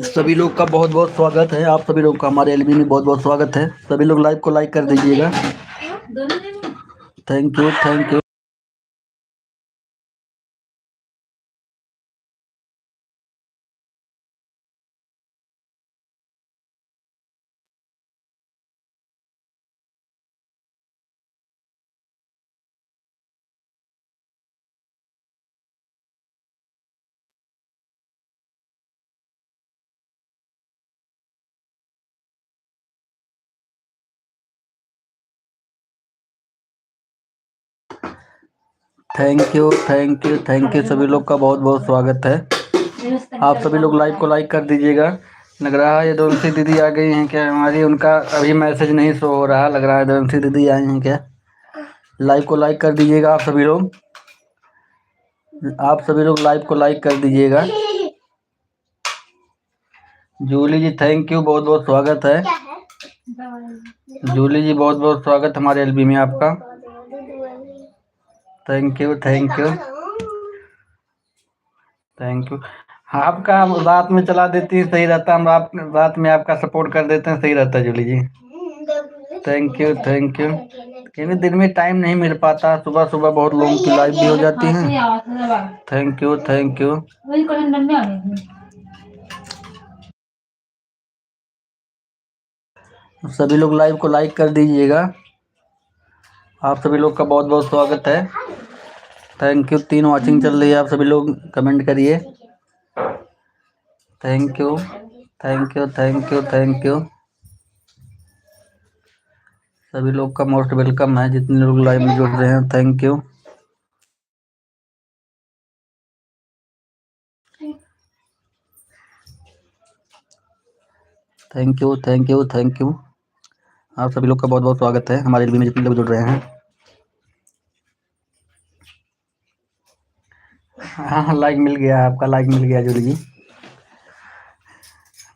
सभी लोग का बहुत बहुत स्वागत है। आप सभी लोग का हमारे एलबी में बहुत बहुत स्वागत है। सभी लोग लाइव को लाइक कर दीजिएगा। Thank you, thank you. Thank you, thank you, thank you. सभी लोग का बहुत बहुत स्वागत है। आप सभी लोग लाइव को लाइक कर दीजिएगा। लग रहा है ये दोनसी दीदी आ गई हैं क्या हमारी? उनका अभी मैसेज नहीं शो हो रहा। लग रहा है दोनसी दीदी आई हैं क्या? लाइव को लाइक कर दीजिएगा आप सभी लोग। आप सभी लोग लाइव को लाइक कर दीजिएगा। जूली जी थैंक यू, बहुत बहुत स्वागत है। जूली जी बहुत बहुत स्वागत हमारे एलबी में आपका। Thank you, thank you, thank you. आपका हम रात में चला देती हैं, सही रहता। हम रात में आपका सपोर्ट कर देते हैं, सही रहता है Julie ji. Thank you, thank you. क्योंकि दिन में टाइम नहीं मिल पाता। सुबह सुबह बहुत लोगों की लाइव भी हो जाती है। Thank you, thank you. सभी लोग लाइव को लाइक कर दीजिएगा। आप सभी लोग का बहुत बहुत स्वागत है। Thank you. 3 वॉचिंग चल रही है। आप सभी लोग कमेंट करिए। Thank you, thank you, thank you, thank you. सभी लोग का मोस्ट वेलकम है, जितने लोग लाइव में जुड़ रहे हैं। Thank you, thank you, thank you, thank you. आप सभी लोग का बहुत बहुत स्वागत है हमारे एलबी में जितने लोग जुड़ रहे हैं। हाँ, लाइक मिल गया। आपका लाइक मिल गया जूली जी।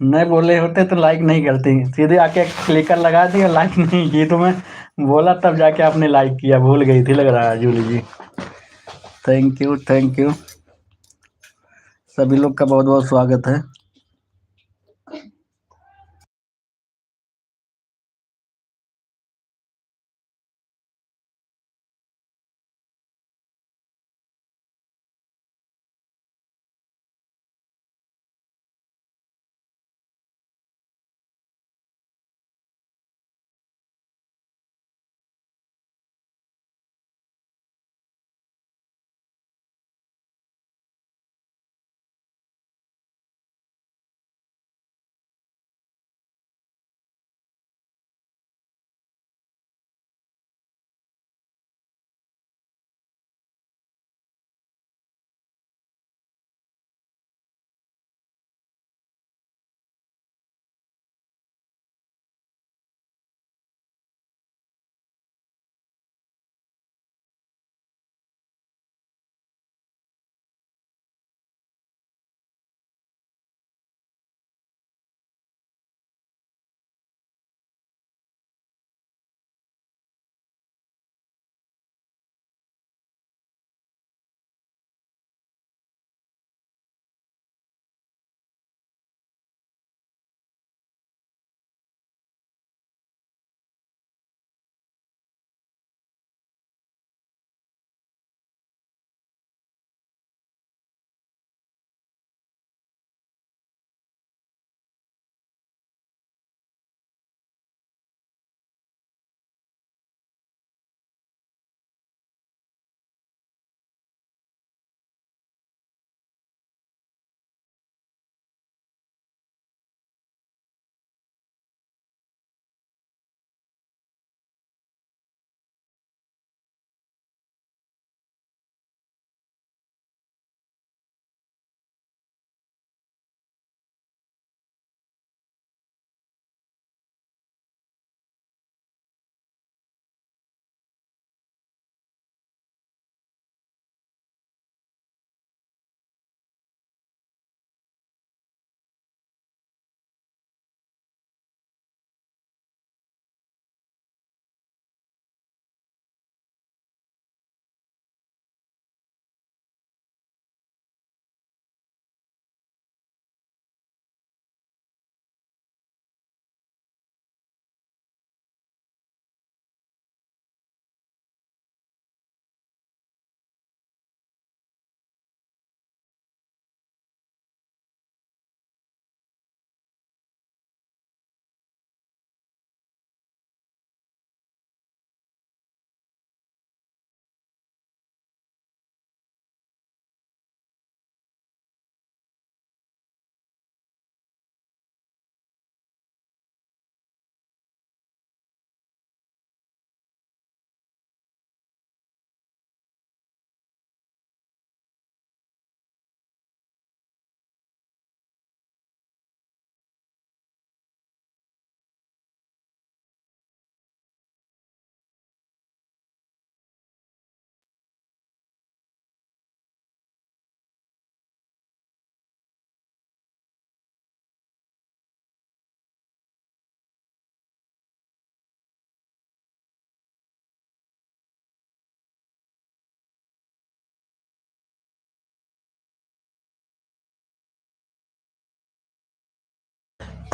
नहीं बोले होते तो लाइक नहीं करती, सीधे आके क्लिकर लगा दी और लाइक नहीं की। तो मैं बोला तब जाके आपने लाइक किया। भूल गई थी लग रहा है Julie ji. Thank you, thank you. सभी लोग का बहुत बहुत स्वागत है।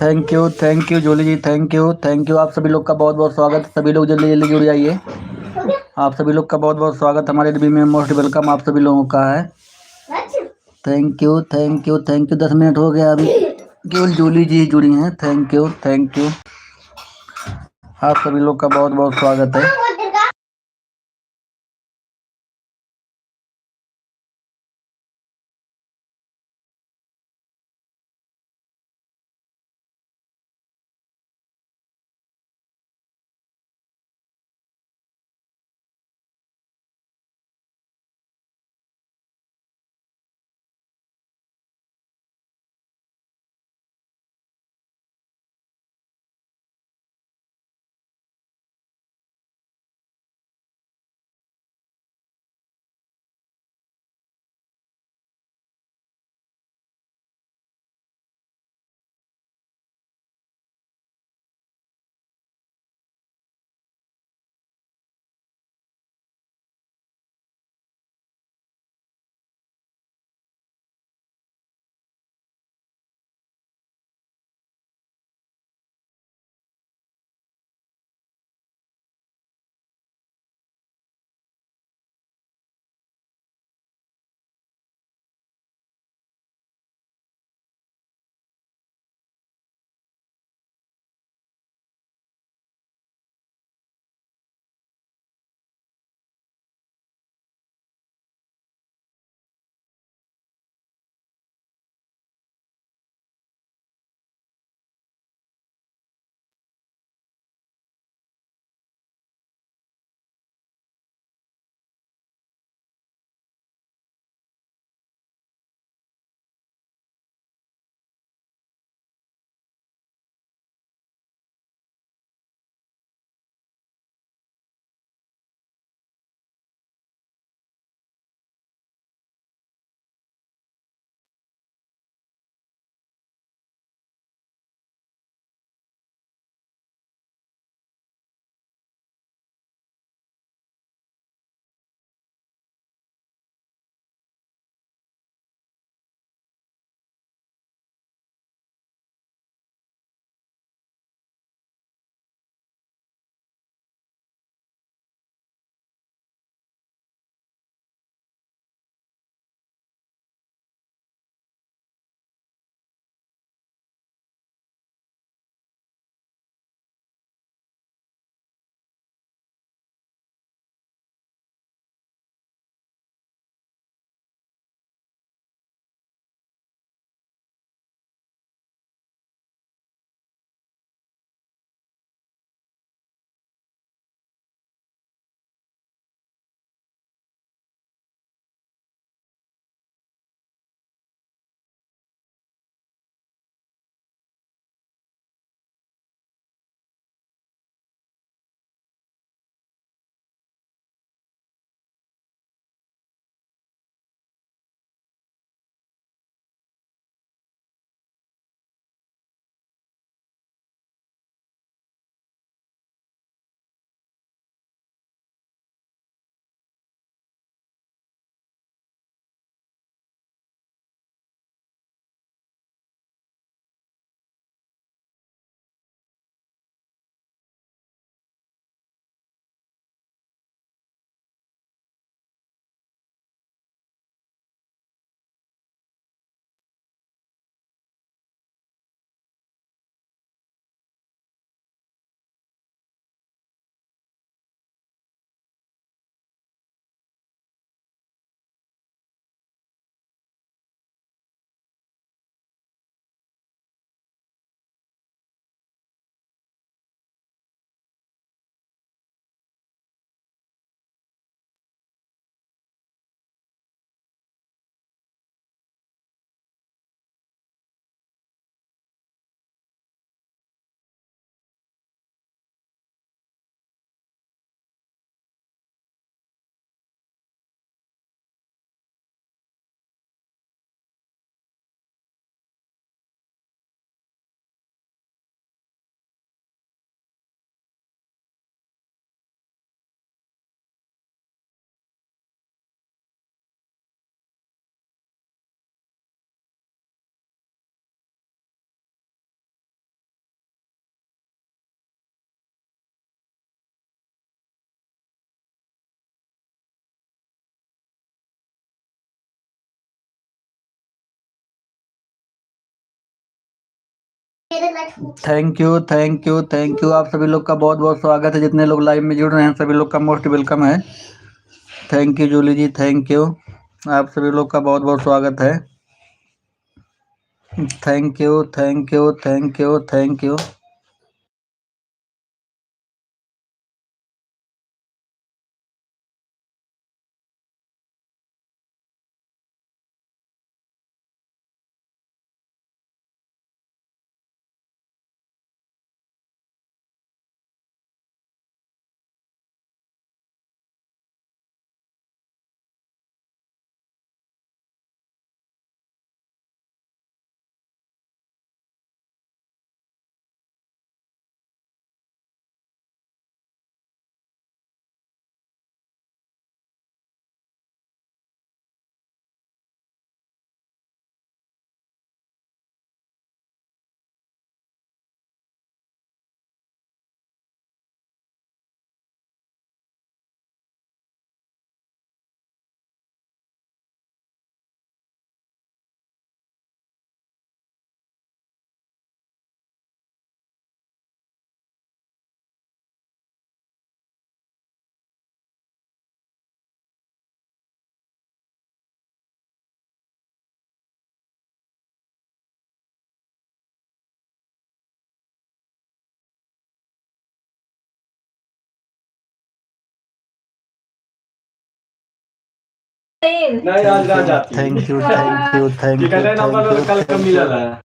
Thank you Julie ji, thank you. आप सभी लोग का बहुत बहुत स्वागत। सभी लोग जल्दी जल्दी जुड़ जाइए। आप सभी लोग का बहुत बहुत स्वागत हमारे डीबी में। मोस्ट वेलकम आप सभी लोगों का है। Thank you. 10 मिनट हो गया अभी, केवल जूली जी जुड़ी हैं। Thank you. आप सभी लोग का बहुत बहुत स्वागत है। Thank you thank you thank you. आप सभी लोग का बहुत बहुत स्वागत है। जितने लोग लाइव में जुड़ रहे हैं सभी लोग का मोस्ट वेलकम है। Thank you Julie ji, thank you. आप सभी लोग का बहुत बहुत स्वागत है। Thank you thank you thank you thank you. नहीं आज रात जाती thank you thank you thank कि यू कहते हैं नंबर थैंक यू कल कब थैंक मिला यू। है।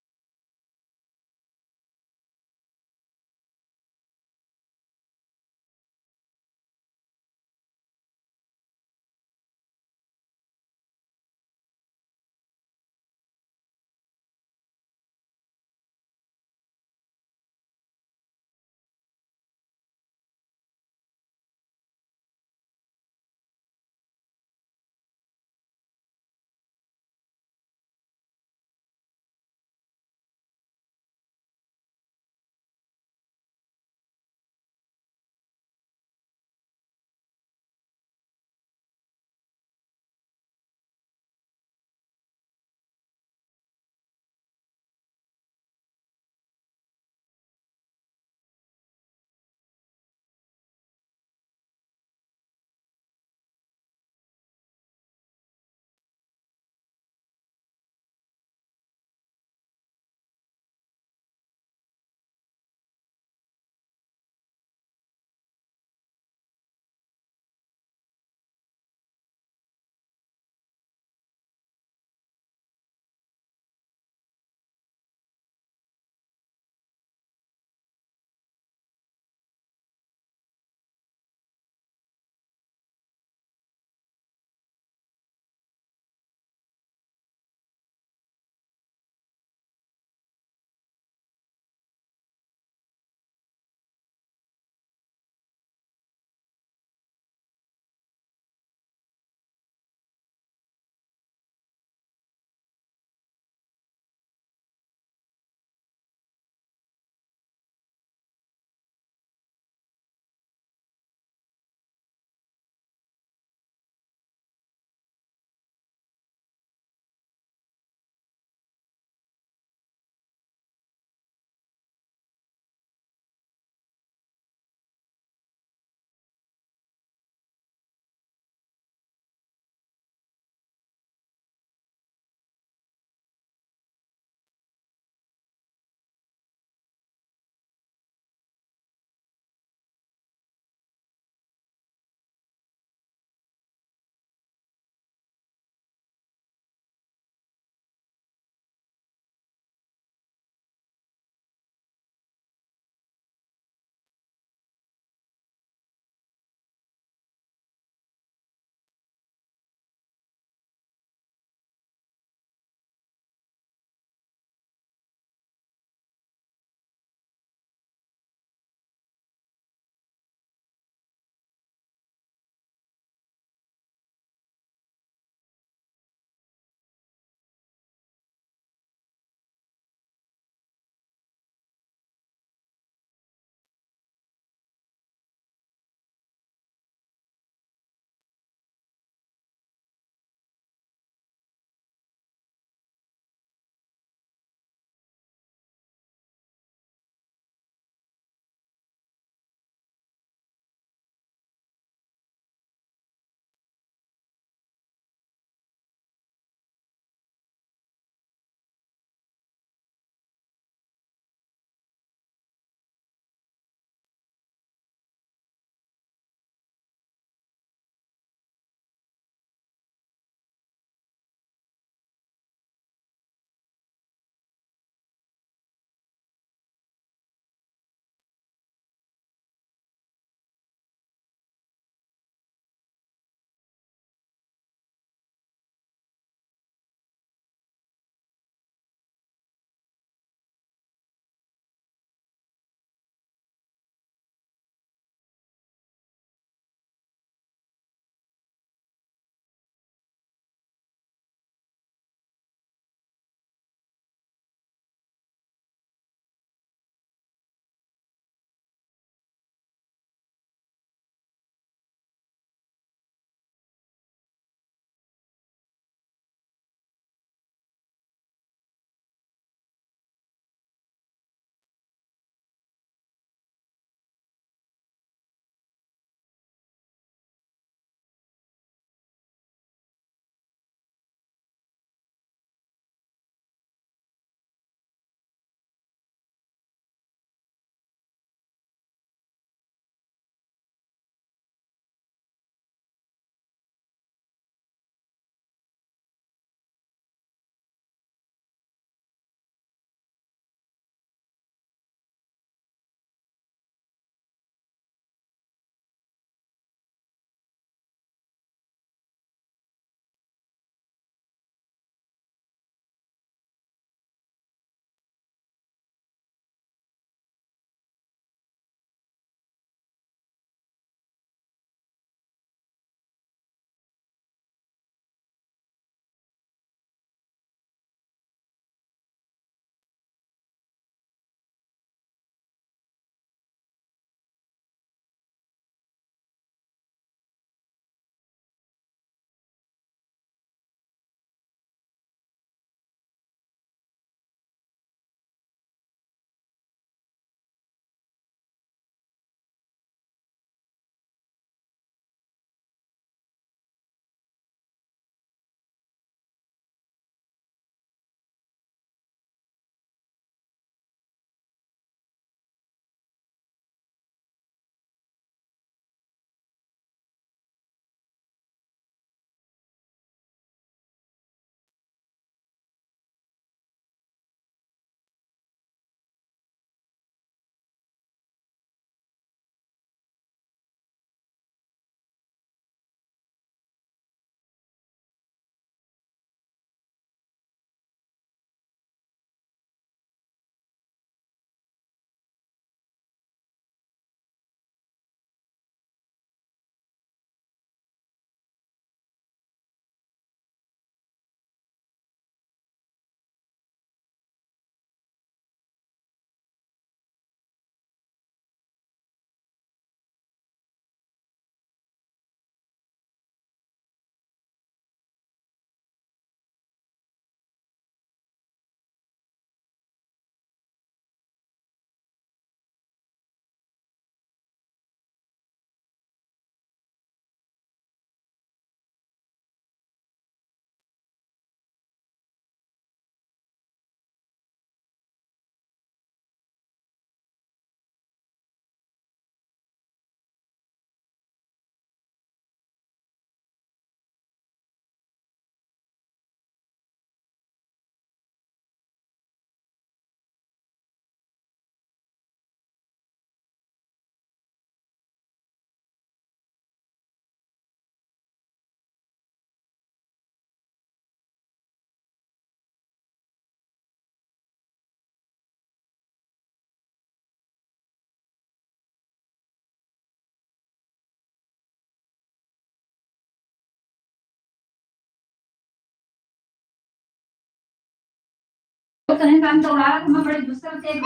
कहीं काम तो रहा मैं बड़ी दूसरा से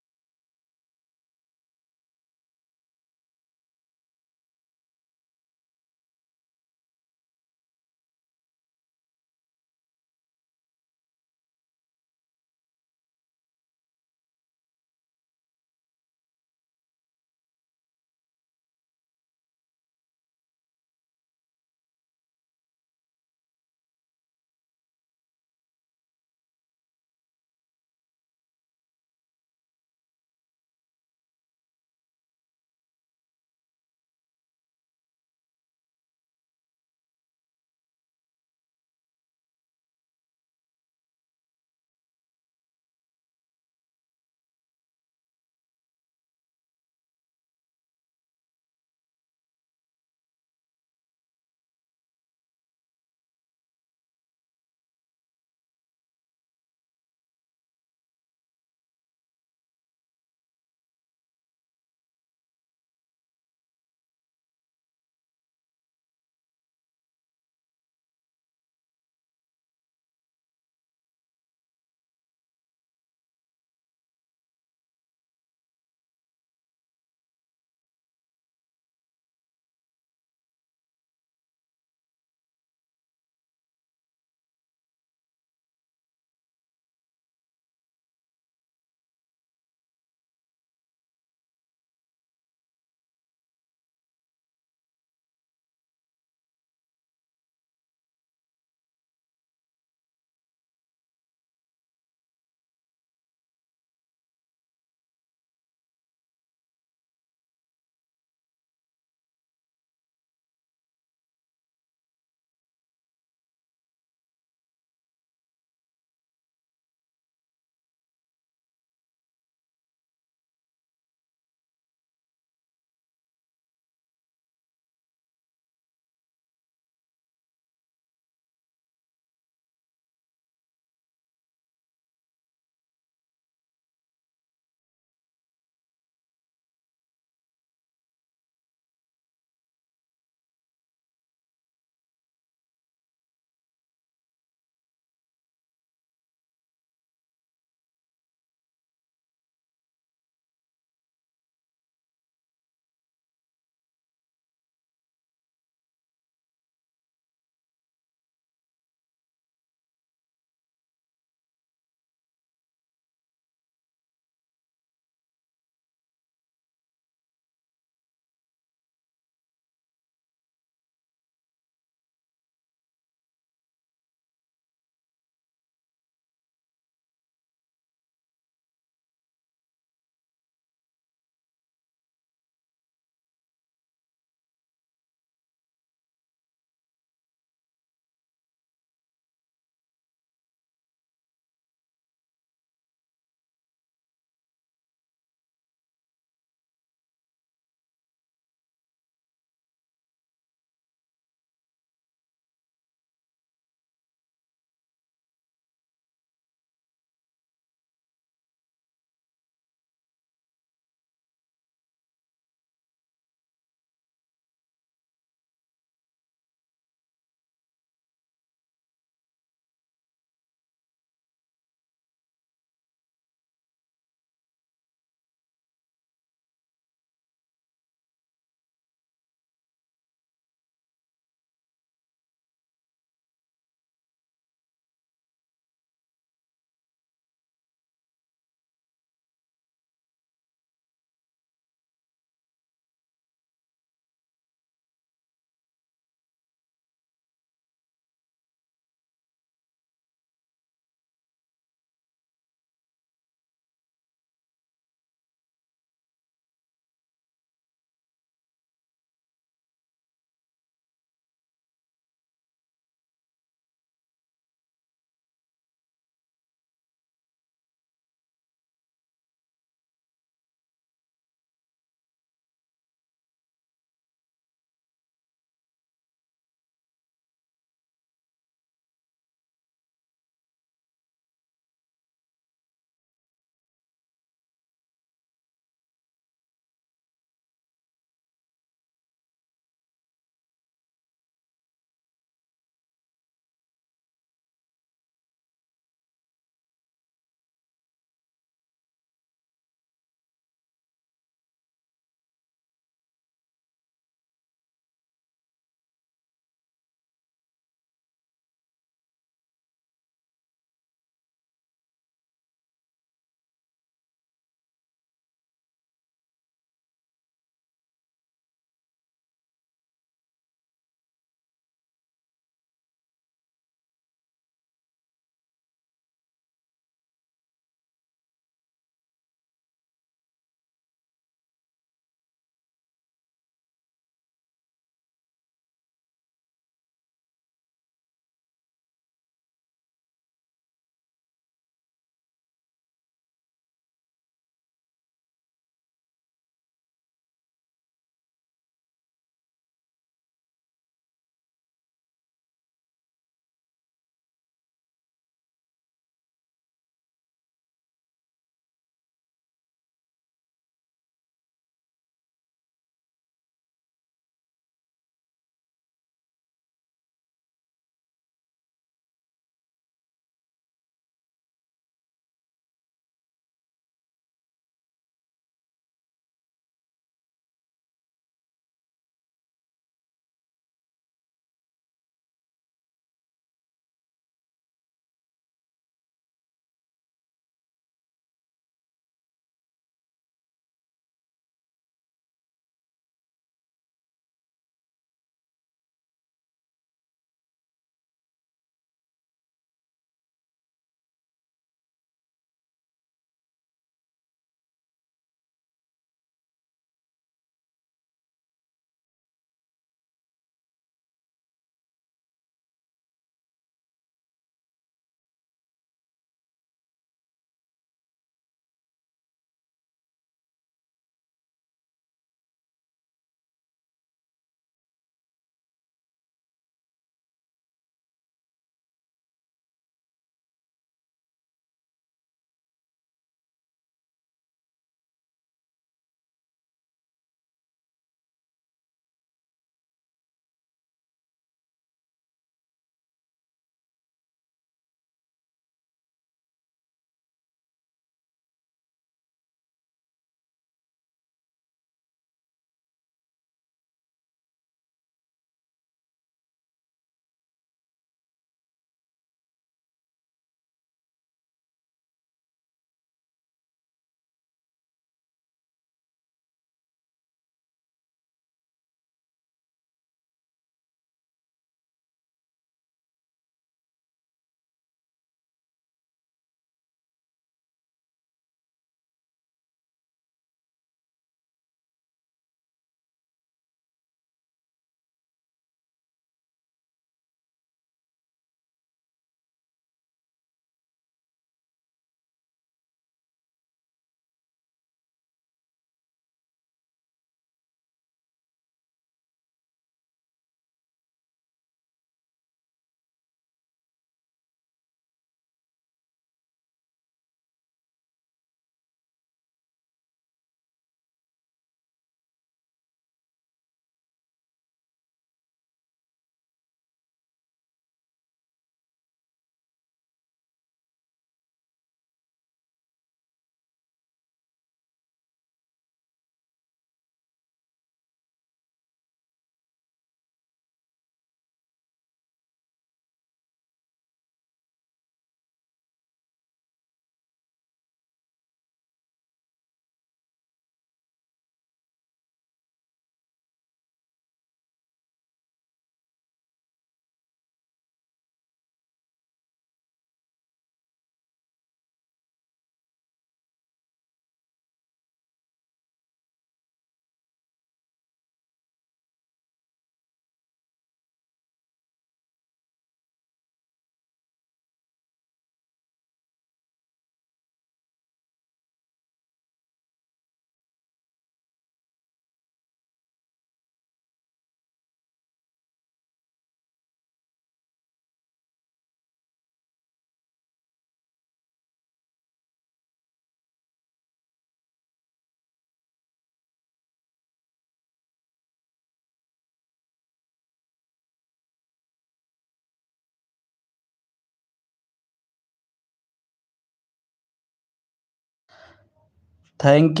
थैंक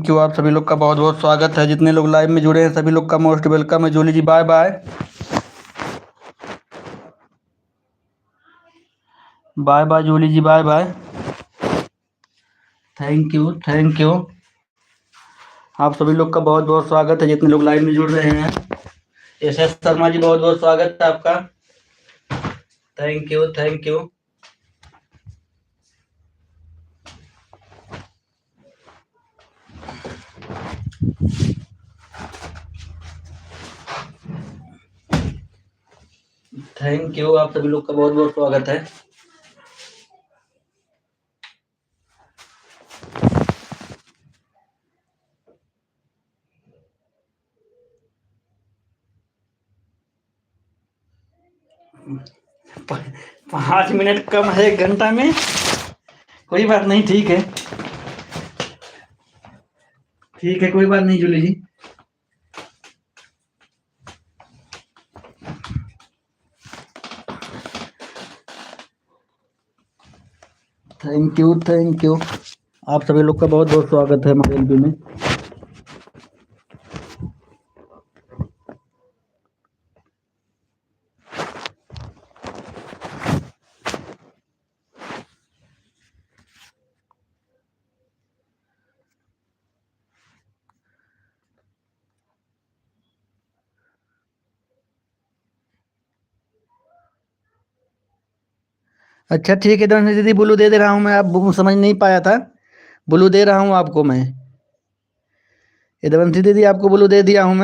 यू। आप सभी लोग का बहुत बहुत स्वागत है। जितने लोग लाइव में जुड़े हैं सभी लोग का मोस्ट वेलकम है। Julie ji bye bye. Bye bye Julie ji, bye bye. Thank you. आप सभी लोग का बहुत बहुत स्वागत है जितने लोग लाइव में जुड़ रहे हैं। एस एस शर्मा जी बहुत बहुत स्वागत है आपका। Thank you. Thank you. आप सभी लोग का बहुत बहुत स्वागत है। प- 5 मिनट कम है 1 घंटा में। कोई बात नहीं, ठीक है। ठीक है, कोई बात नहीं जूली जी। Thank you. आप सभी लोग का बहुत बहुत स्वागत है हमारे एलबी में। अच्छा ठीक है धनश्री दीदी, ब्लू दे रहा हूँ मैं। आप समझ नहीं पाया था, ब्लू दे रहा हूँ आपको मैं। यदवंशी दीदी आपको ब्लू दे दिया हूँ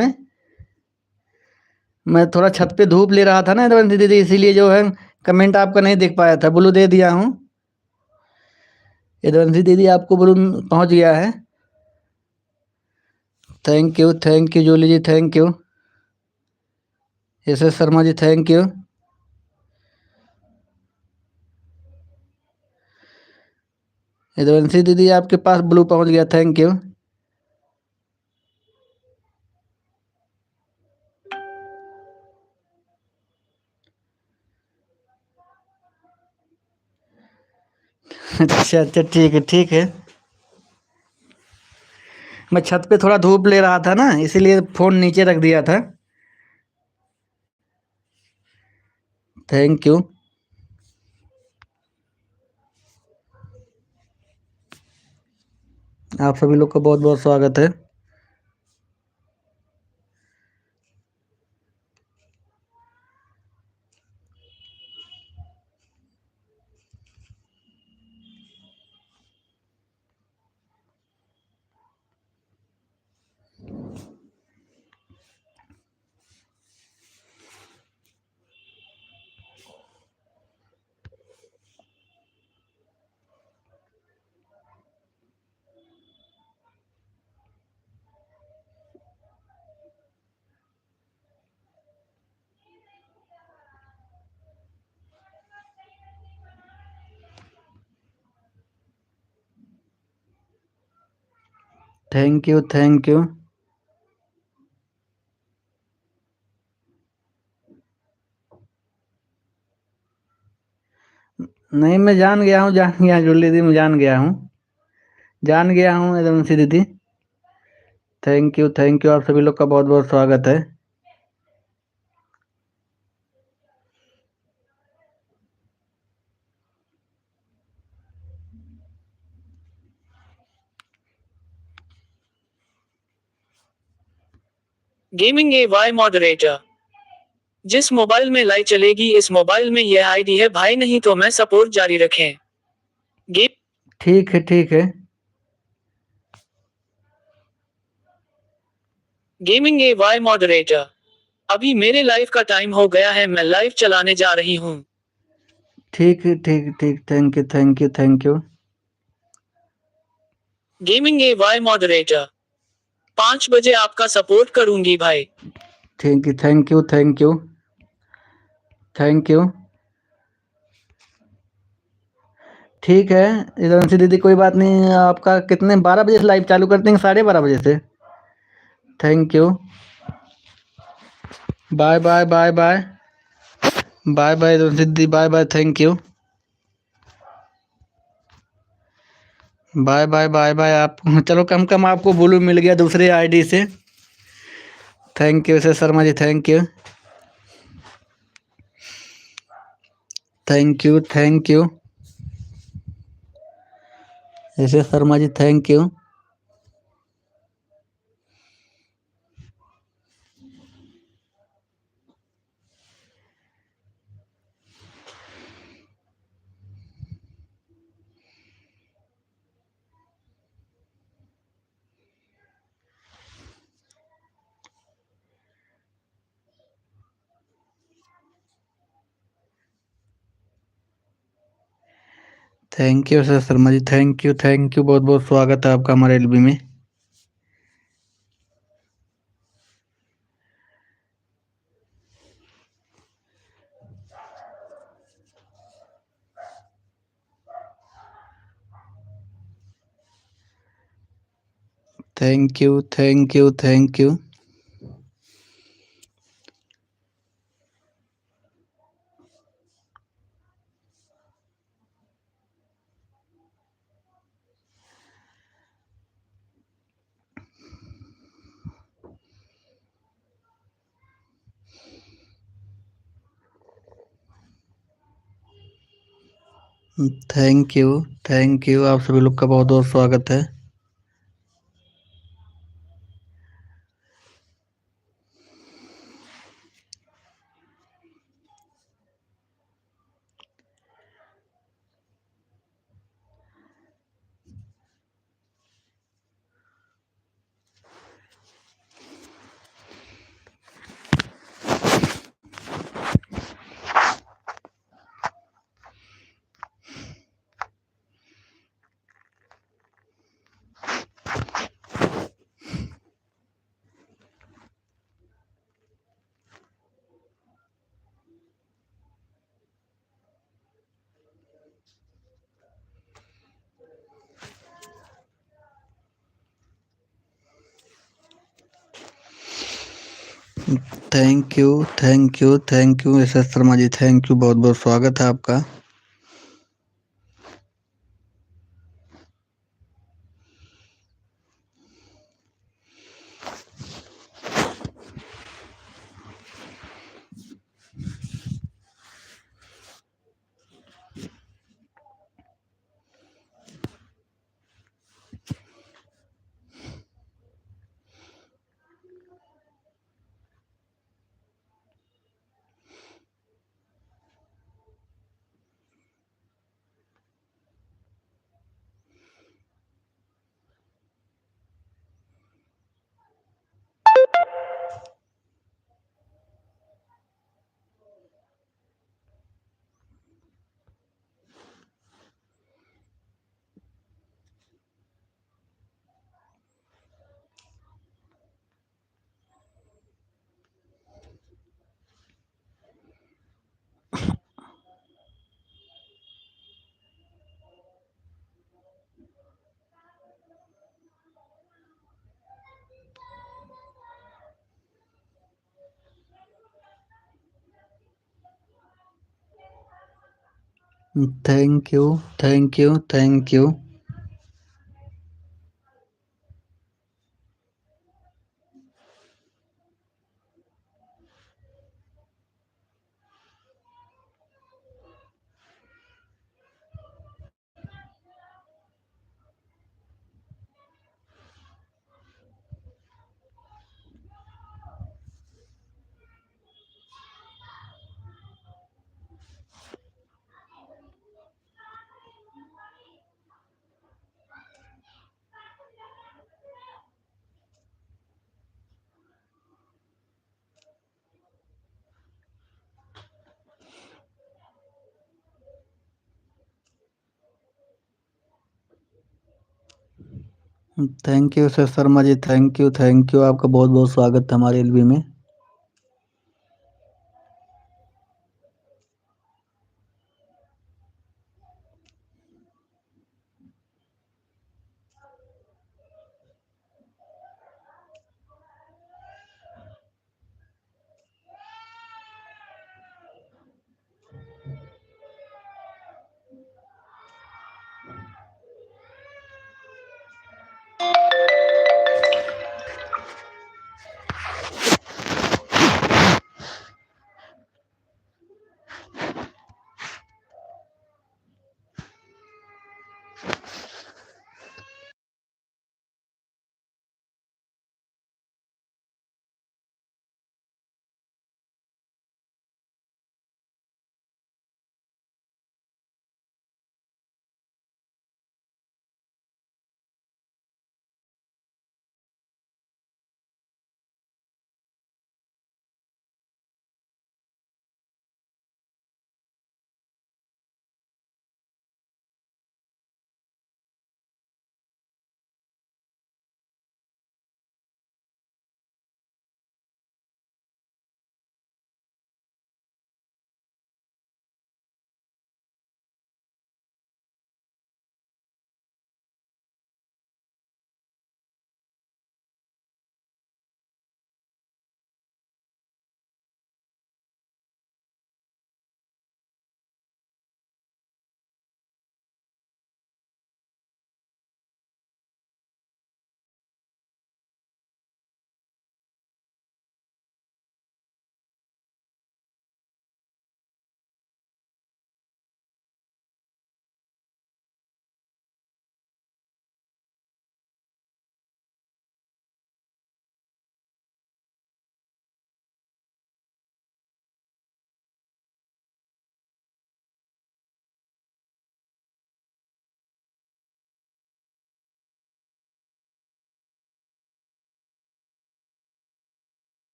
मैं थोड़ा छत पे धूप ले रहा था ना यदवंशी दीदी, इसीलिए जो है कमेंट आपका नहीं देख पाया था। ब्लू दे दिया हूँ यदवंशी दीदी, आपको ब्लू पहुँच गया है। Thank you Julie ji, thank you. S S Sharma ji thank you. Yadvanshi दीदी आपके पास ब्लू पहुँच गया, थैंक यू। अच्छा ठीक है, ठीक है। मैं छत पे थोड़ा धूप ले रहा था ना, इसीलिए फ़ोन नीचे रख दिया था। Thank you. आप सभी लोग का बहुत बहुत स्वागत है। Thank you. नहीं, मैं जान गया हूँ, जूली दीदी, मैं जान गया हूँ एकदम सी दीदी। Thank you. आप सभी लोग का बहुत बहुत स्वागत है। Gaming A Y moderator. जिस मोबाइल में लाइव चलेगी इस मोबाइल में यह आईडी है भाई, नहीं तो मैं सपोर्ट जारी रखें। ठीक है। Gaming A Y moderator. अभी मेरे लाइव का टाइम हो गया है, मैं लाइव चलाने जा रही हूँ। ठीक। Thank you. Gaming A Y moderator. 5 बजे आपका सपोर्ट करूंगी भाई। Thank you. ठीक है इधर दीदी, कोई बात नहीं। आपका कितने 12 बजे से लाइव चालू करते हैं? 12:30 बजे से। Thank you. बाय बाय दीदी, bye bye. Thank you. Bye bye bye bye. आप चलो कम कम आपको ब्लू मिल गया दूसरे आईडी से। Thank you sir Sharma ji, thank you thank you thank you ऐसे Sharma ji, thank you. Thank you sir Sharma ji, thank you बहुत बहुत स्वागत है आपका हमारे एलबी में। Thank you thank you thank you thank you आप सभी लोग का बहुत बहुत स्वागत है। Thank you S S Sharma ji, thank you बहुत बहुत स्वागत है आपका। Thank you thank you sir Sharma ji, thank you आपका बहुत बहुत स्वागत है हमारे एलबी में।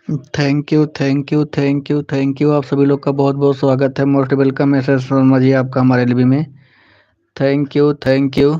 Thank you, thank you, thank you, thank you. आप सभी लोग का बहुत बहुत स्वागत है। Most welcome S S Sharma ji आपका हमारे लिबी में। Thank you, thank you.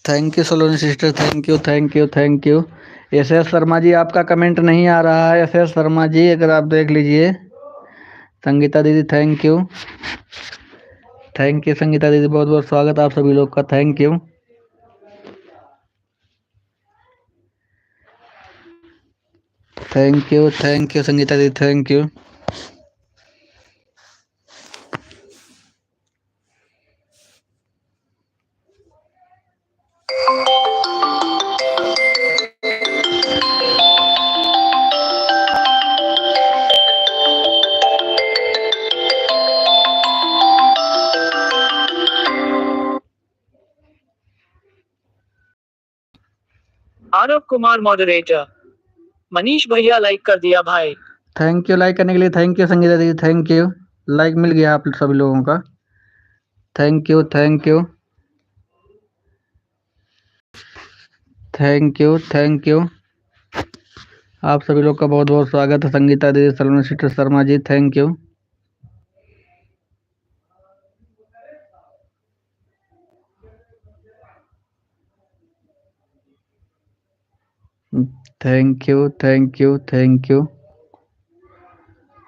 Thank you Saloni sister, thank you, thank you, thank you. S S Sharma ji आपका कमेंट नहीं आ रहा है। एस एस शर्मा जी अगर आप देख लीजिए। संगीता दीदी thank you, thank you Sangeeta दीदी, बहुत बहुत स्वागत आप सभी लोग का। Thank you, thank you, thank you Sangeeta दीदी, thank you. Aarav Kumar moderator. Manish भैया लाइक कर दिया भाई। थैंक यू लाइक करने के लिए, थैंक यू संगीता दीदी, थैंक यू। लाइक मिल गया आप सभी लोगों का। Thank you, thank you, thank you, thank you. आप सभी लोग का बहुत बहुत स्वागत है। संगीता दीदी, Saloni sister, Sharma ji thank you, thank you, thank you, thank you.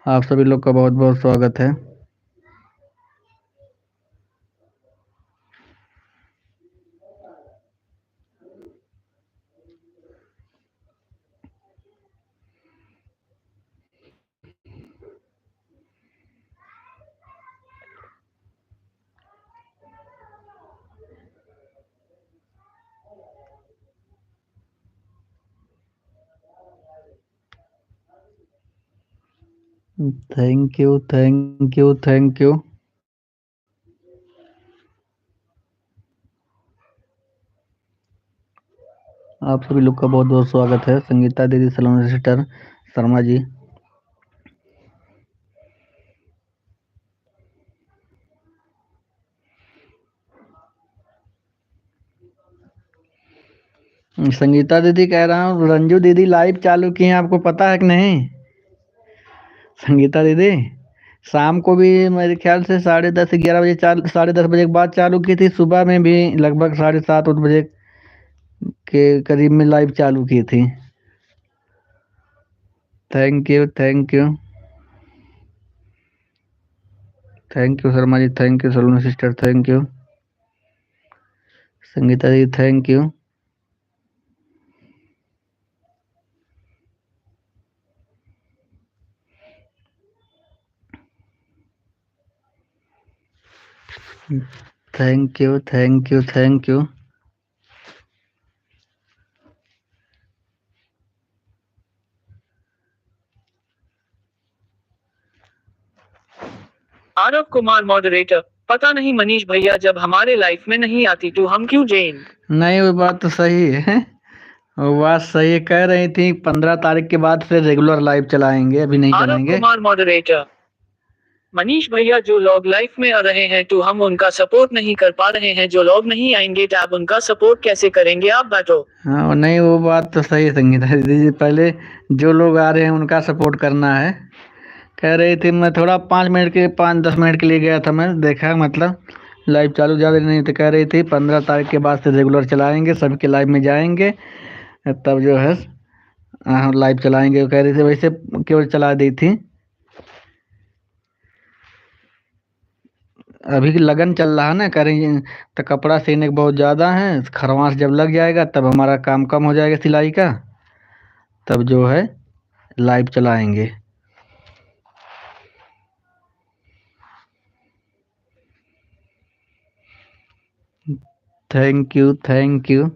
आप सभी लोग का बहुत बहुत स्वागत है। Thank you, thank you, thank you. आप सभी लोग का बहुत बहुत स्वागत है। संगीता दीदी, सलोनी सिस्टर, शर्मा जी। संगीता दीदी कह रहा हूँ, रंजू दीदी लाइव चालू की हैं, आपको पता है कि नहीं? संगीता दीदी शाम को भी मेरे ख्याल से 10:30 11 बजे 10:30 बजे के बाद चालू की थी। सुबह में भी लगभग 7:30 8 बजे के करीब में लाइव चालू की थी। Thank you, thank you, thank you Sharma ji, thank you Saloni sister, thank you Sangeeta ji, thank you, thank you, thank you, thank you. Aarav Kumar moderator. पता नहीं मनीष भैया, जब हमारे लाइफ में नहीं आती तो हम क्यों जैन। नहीं, वो बात तो सही है। वो बात सही है, कह रही थी 15 तारीख के बाद से रेगुलर लाइव चलाएंगे, अभी नहीं आरव चलाएंगे। कुमार मॉडरेटर। मनीष भैया, जो लोग लाइफ में आ रहे हैं तो हम उनका सपोर्ट नहीं कर पा रहे हैं, जो लोग नहीं आएंगे तो आप उनका सपोर्ट कैसे करेंगे, आप बातो। हाँ नहीं, वो बात तो सही है संगीता दीदी, पहले जो लोग आ रहे हैं उनका सपोर्ट करना है। कह रही थी, मैं थोड़ा 5-10 मिनट के लिए गया था, मैं देखा मतलब लाइव चालू ज़्यादा नहीं, तो कह रही थी 15 तारीख के बाद से रेगुलर चलाएंगे, सबके लाइव में जाएंगे, तब जो है लाइव चलाएंगे। वो कह रही थी, वैसे केवल चला दी थी। अभी लगन चल रहा है ना, कह रही तो कपड़ा सीने के बहुत ज़्यादा है, खरवास जब लग जाएगा तब हमारा काम कम हो जाएगा सिलाई का, तब जो है लाइव चलाएंगे। Thank you, thank you.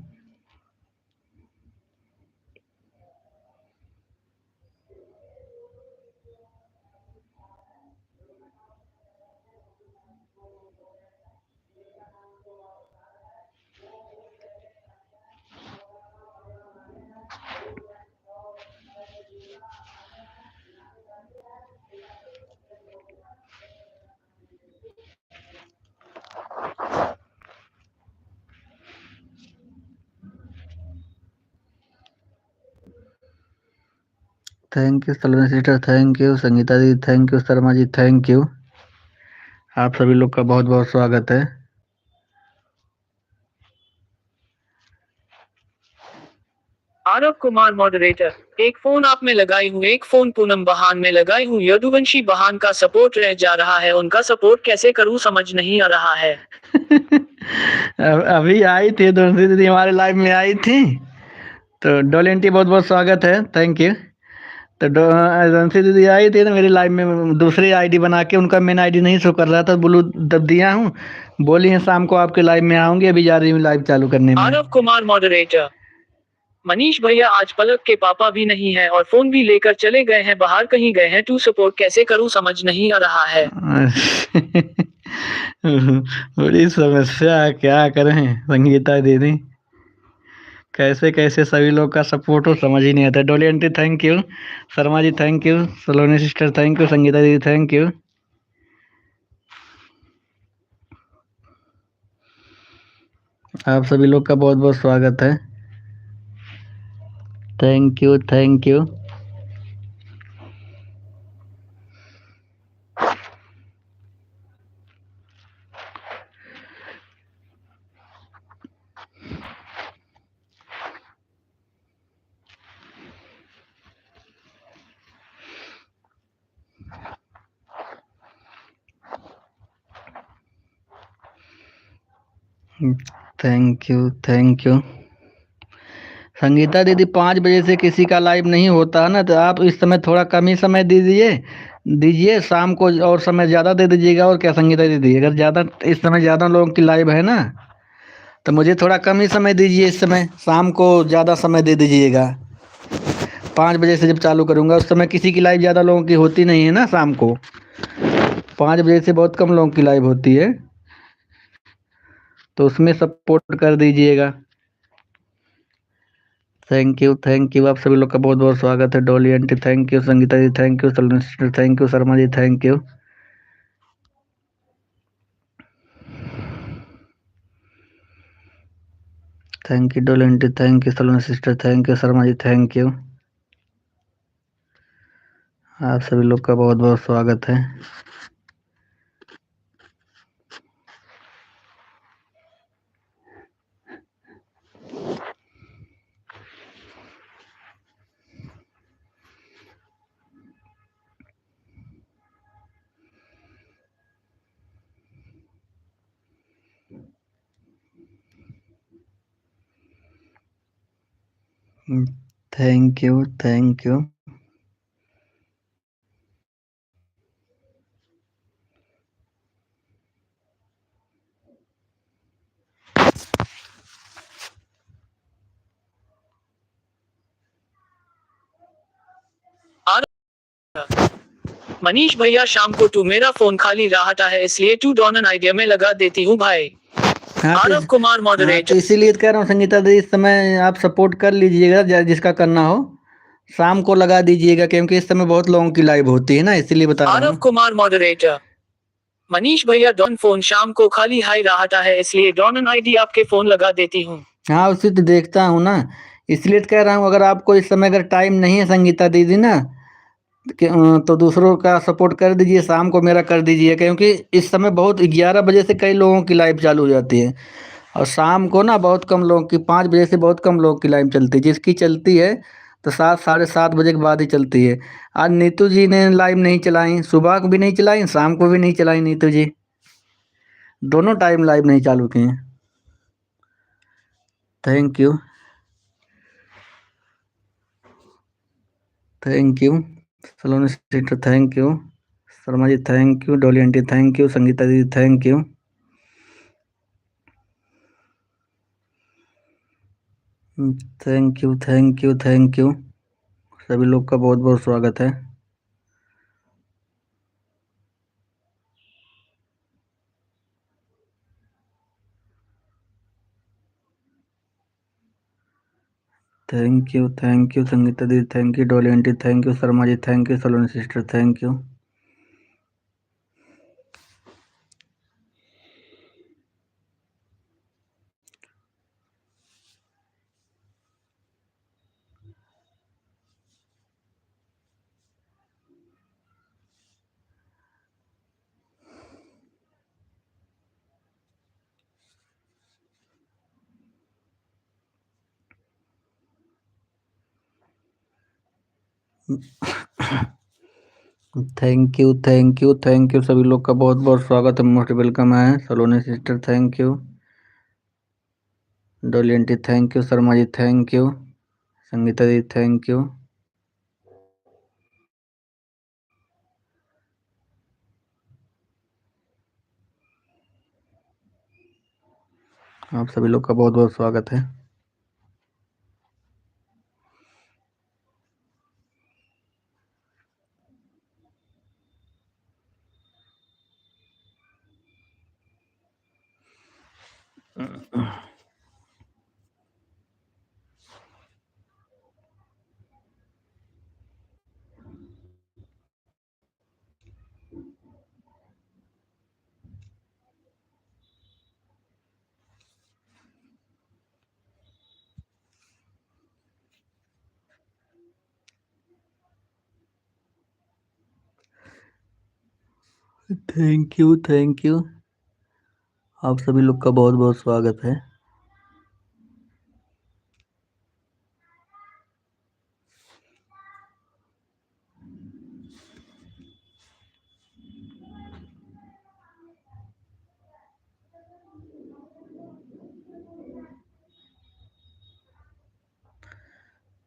Thank you Saloni sister, thank you Sangeeta ji, thank you Sharma ji, thank you. आप सभी लोग का बहुत बहुत स्वागत है। आरव कुमार मॉडरेटर। एक फोन आप में लगाई हूँ, एक फोन पूनम बहान में लगाई हूँ, यदुवंशी बहान का सपोर्ट रह जा रहा है, उनका सपोर्ट कैसे करूँ समझ नहीं आ रहा है। अभी आई थी दोनों दीदी हमारे लाइव में आई थी, तो डोलेंटी बहुत बहुत स्वागत है, थैंक यू। तो दोनसी दीदी आई थी ना मेरी लाइव में, दूसरी आईडी बना के, उनका मेन आईडी नहीं शो कर रहा था, ब्लू दब दिया हूँ, बोली है शाम को आपके लाइव में आऊंगी, अभी जा रही हूँ लाइव चालू करने में। आरव कुमार मॉडरेटर। मनीष भैया, आज पलक के पापा भी नहीं है और फोन भी लेकर चले गए हैं, बाहर कहीं गए हैं, तू सपोर्ट कैसे करूँ समझ नहीं आ रहा है। बड़ी समस्या है, क्या करें संगीता दीदी, कैसे कैसे सभी लोग का सपोर्ट हो समझ ही नहीं आता। Dolly aunty thank you, Sharma ji thank you, Saloni sister thank you, Sangeeta दीदी थैंक यू। आप सभी लोग का बहुत बहुत स्वागत है, thank you, thank you. Thank you, thank you. Sangeeta दीदी 5 बजे से किसी का लाइव नहीं होता है ना, तो आप इस समय थोड़ा कम ही समय दीजिए दीजिए, शाम को और समय ज़्यादा दे दीजिएगा। और क्या संगीता दीदी, अगर ज़्यादा इस समय ज़्यादा लोगों की लाइव है ना, तो मुझे थोड़ा कम ही समय दीजिए, इस समय शाम को ज़्यादा समय दे दीजिएगा। 5 बजे से जब चालू करूँगा उस समय किसी की लाइव ज़्यादा लोगों की होती नहीं है ना, शाम को 5 बजे से बहुत कम लोगों की लाइव होती है, तो उसमें सपोर्ट कर दीजिएगा। Thank you, thank you. आप सभी लोग का बहुत बहुत स्वागत है। Dolly aunty thank you, Sangeeta ji thank you, Saloni sister thank you, Sharma ji thank you. Thank you Dolly aunty, thank you Saloni sister, thank you Sharma ji, thank you. आप सभी लोग का बहुत बहुत स्वागत है। Thank you, thank you. Aarav Manish भैया शाम को तू मेरा फोन खाली रहता है इसलिए तू डॉनन आइडिया में लगा देती हूँ भाई। हाँ आरव कुमार तो मॉडरेटर। इसीलिए तो कह रहा हूँ संगीता दी, इस समय आप सपोर्ट कर लीजिएगा, जिसका करना हो शाम को लगा दीजिएगा, क्योंकि इस समय बहुत लोगों की लाइव होती है ना, इसीलिए बता रहा आरव हूँ। कुमार मॉडरेटर। मनीष भैया डॉन फोन शाम को खाली हाई रहता है इसलिए डॉनन आईडी आपके फोन लगा देती हूँ। हाँ उसी तो देखता हूँ ना, इसलिए तो कह रहा हूँ, अगर आपको इस समय अगर टाइम नहीं है संगीता दीदी ना, तो दूसरों का सपोर्ट कर दीजिए, शाम को मेरा कर दीजिए, क्योंकि इस समय बहुत 11 बजे से कई लोगों की लाइव चालू हो जाती है, और शाम को ना बहुत कम लोगों की, 5 बजे से बहुत कम लोगों की लाइव चलती है, जिसकी चलती है तो 7 साढ़े 7 बजे के बाद ही चलती है। आज नीतू जी ने लाइव नहीं चलाई, सुबह को भी नहीं चलाई, शाम को भी नहीं चलाई नीतू जी, दोनों टाइम लाइव नहीं चालू की हैं। Thank you, thank you Saloni sister, thank you Sharma ji, thank you Dolly aunty, thank you Sangeeta दीदी, thank you. Thank you, thank you, thank you, सभी लोग का बहुत बहुत स्वागत है। थैंक यू संगीता दीदी, thank you Dolly aunty, thank you Sharma ji, thank you Saloni sister, thank you. Thank you, thank you, thank you, सभी लोग का बहुत बहुत स्वागत है, मोस्ट वेलकम है। Saloni sister thank you, Dolly aunty thank you, Sharma ji thank you, Sangeeta ji thank you. आप सभी लोग का बहुत बहुत स्वागत है। थैंक यू, थैंक यू, आप सभी लोग का बहुत बहुत स्वागत है।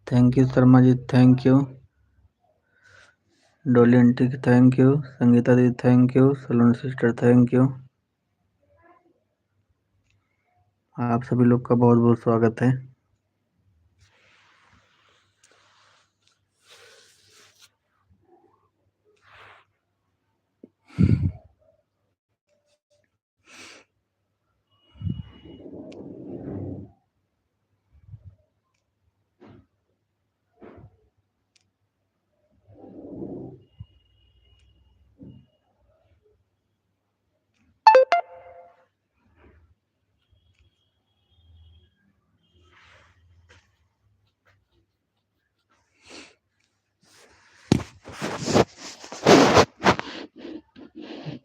Thank you Sharma ji, thank you Dolly aunty thank you, Sangeeta दी thank you, Saloni sister thank you. आप सभी लोग का बहुत बहुत स्वागत है।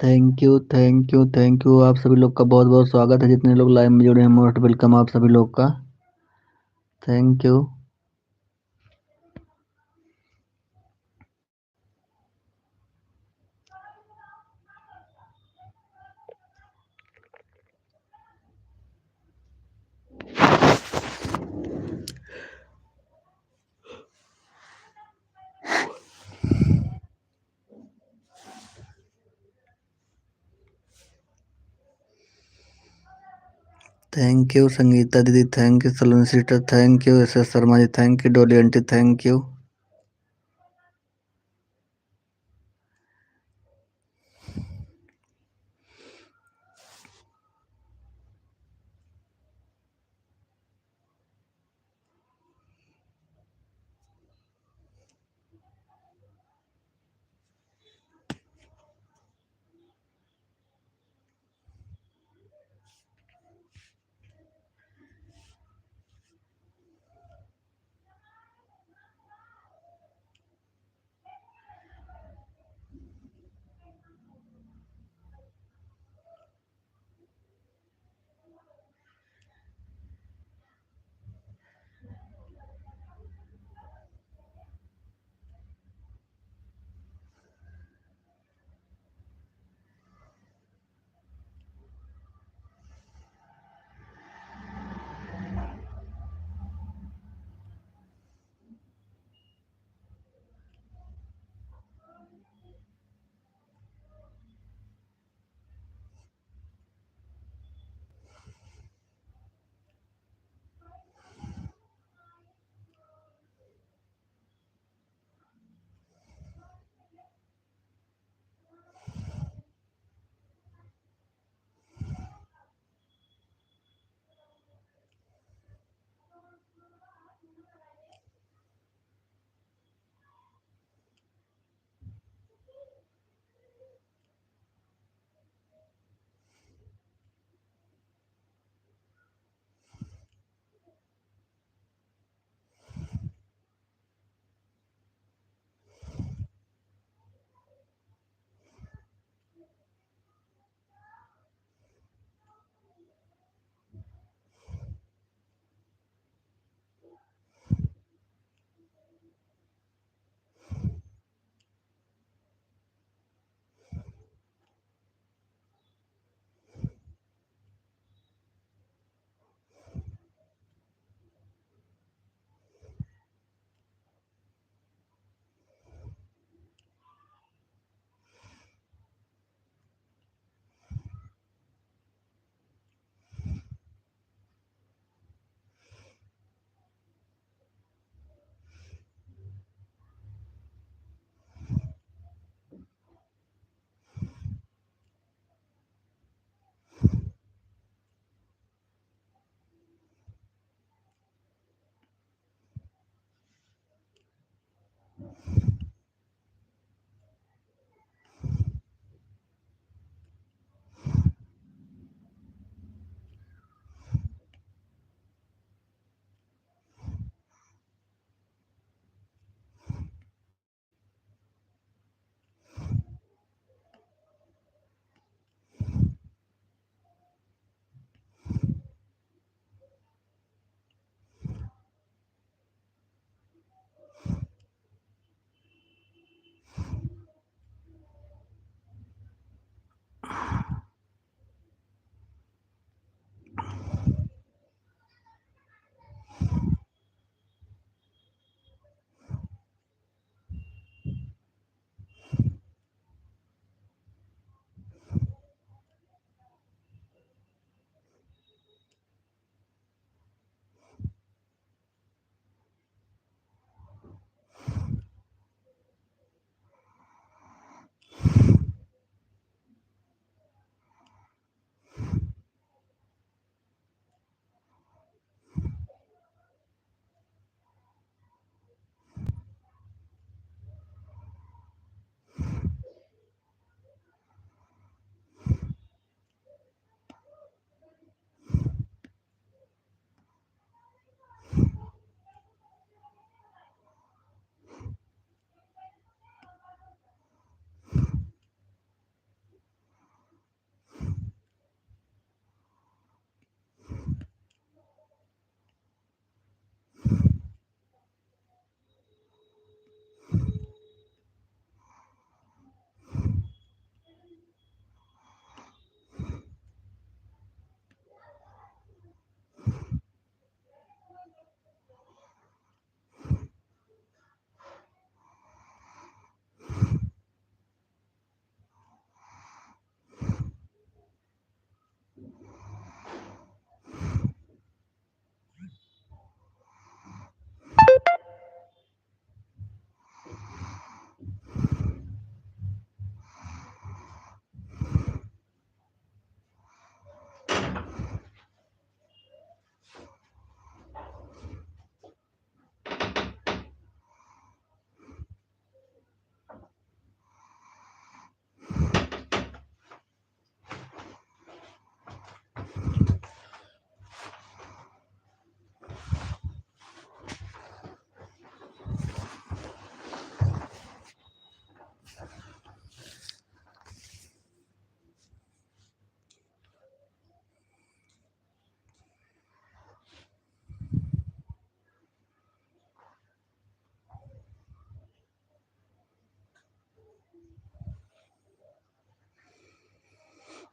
Thank you, thank you, thank you, आप सभी लोग का बहुत बहुत स्वागत है, जितने लोग लाइव में जुड़े हैं मोस्ट वेलकम आप सभी लोग का, thank you. Thank you Sangeeta दीदी, thank you Saloni sister, thank you S S Sharma ji, thank you Dolly aunty, thank you.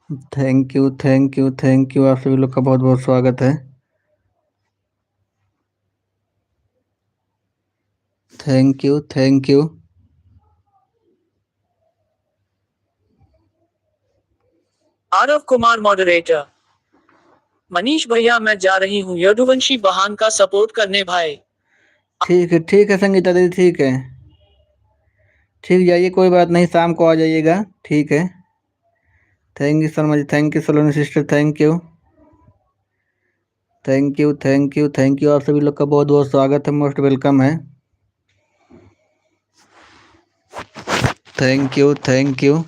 Thank you thank you thank you, आप सभी लोग का बहुत बहुत स्वागत है। Thank you thank you. Aarav Kumar moderator. Manish भैया मैं जा रही हूँ यदुवंशी बहान का सपोर्ट करने भाई। ठीक है संगीता दीदी, ठीक है, ठीक, जाइए, कोई बात नहीं, शाम को आ जाइएगा, ठीक है। Thank you so much, thank you Saloni sister, thank you thank you thank you thank you, आप सभी लोग का बहुत बहुत स्वागत है, मोस्ट वेलकम है। Thank you thank you.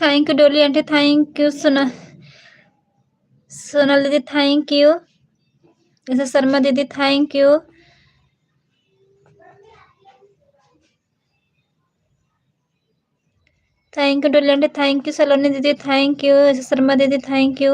Thank you डोली आंटी, थैंक यू सोनल दीदी, थैंक यू। जैसे शर्मा दीदी, थैंक यू। थैंक यू डोली आंटी, थैंक यू सलोनी दीदी, थैंक यू। जैसे शर्मा दीदी, thank you.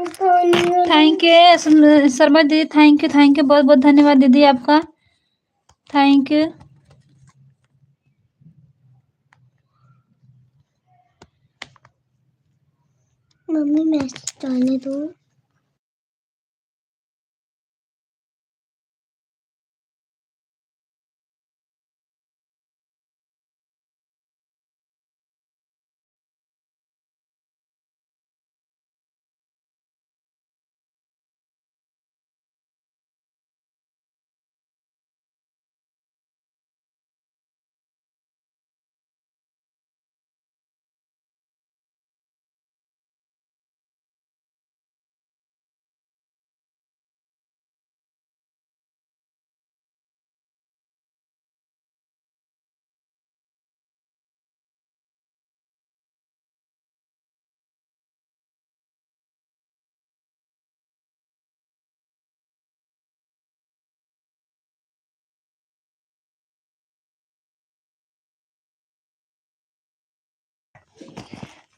Thank you Sharma दीदी, थैंक यू, बहुत बहुत धन्यवाद दीदी आपका, थैंक यू। मम्मी मैसेज डालने दो।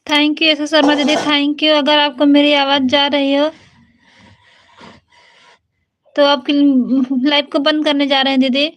थैंक यू यशो शर्मा दीदी, थैंक यू। अगर आपको मेरी आवाज जा रही हो तो आपकी लाइव को बंद करने जा रहे हैं दीदी।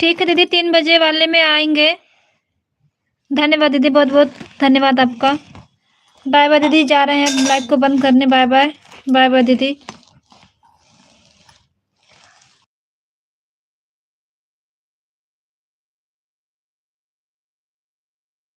ठीक है दीदी, 3 बजे वाले में आएंगे। धन्यवाद दीदी, बहुत बहुत धन्यवाद आपका। बाय बाय दीदी, जा रहे हैं लाइव को बंद करने। बाय बाय, बाय बाय दीदी।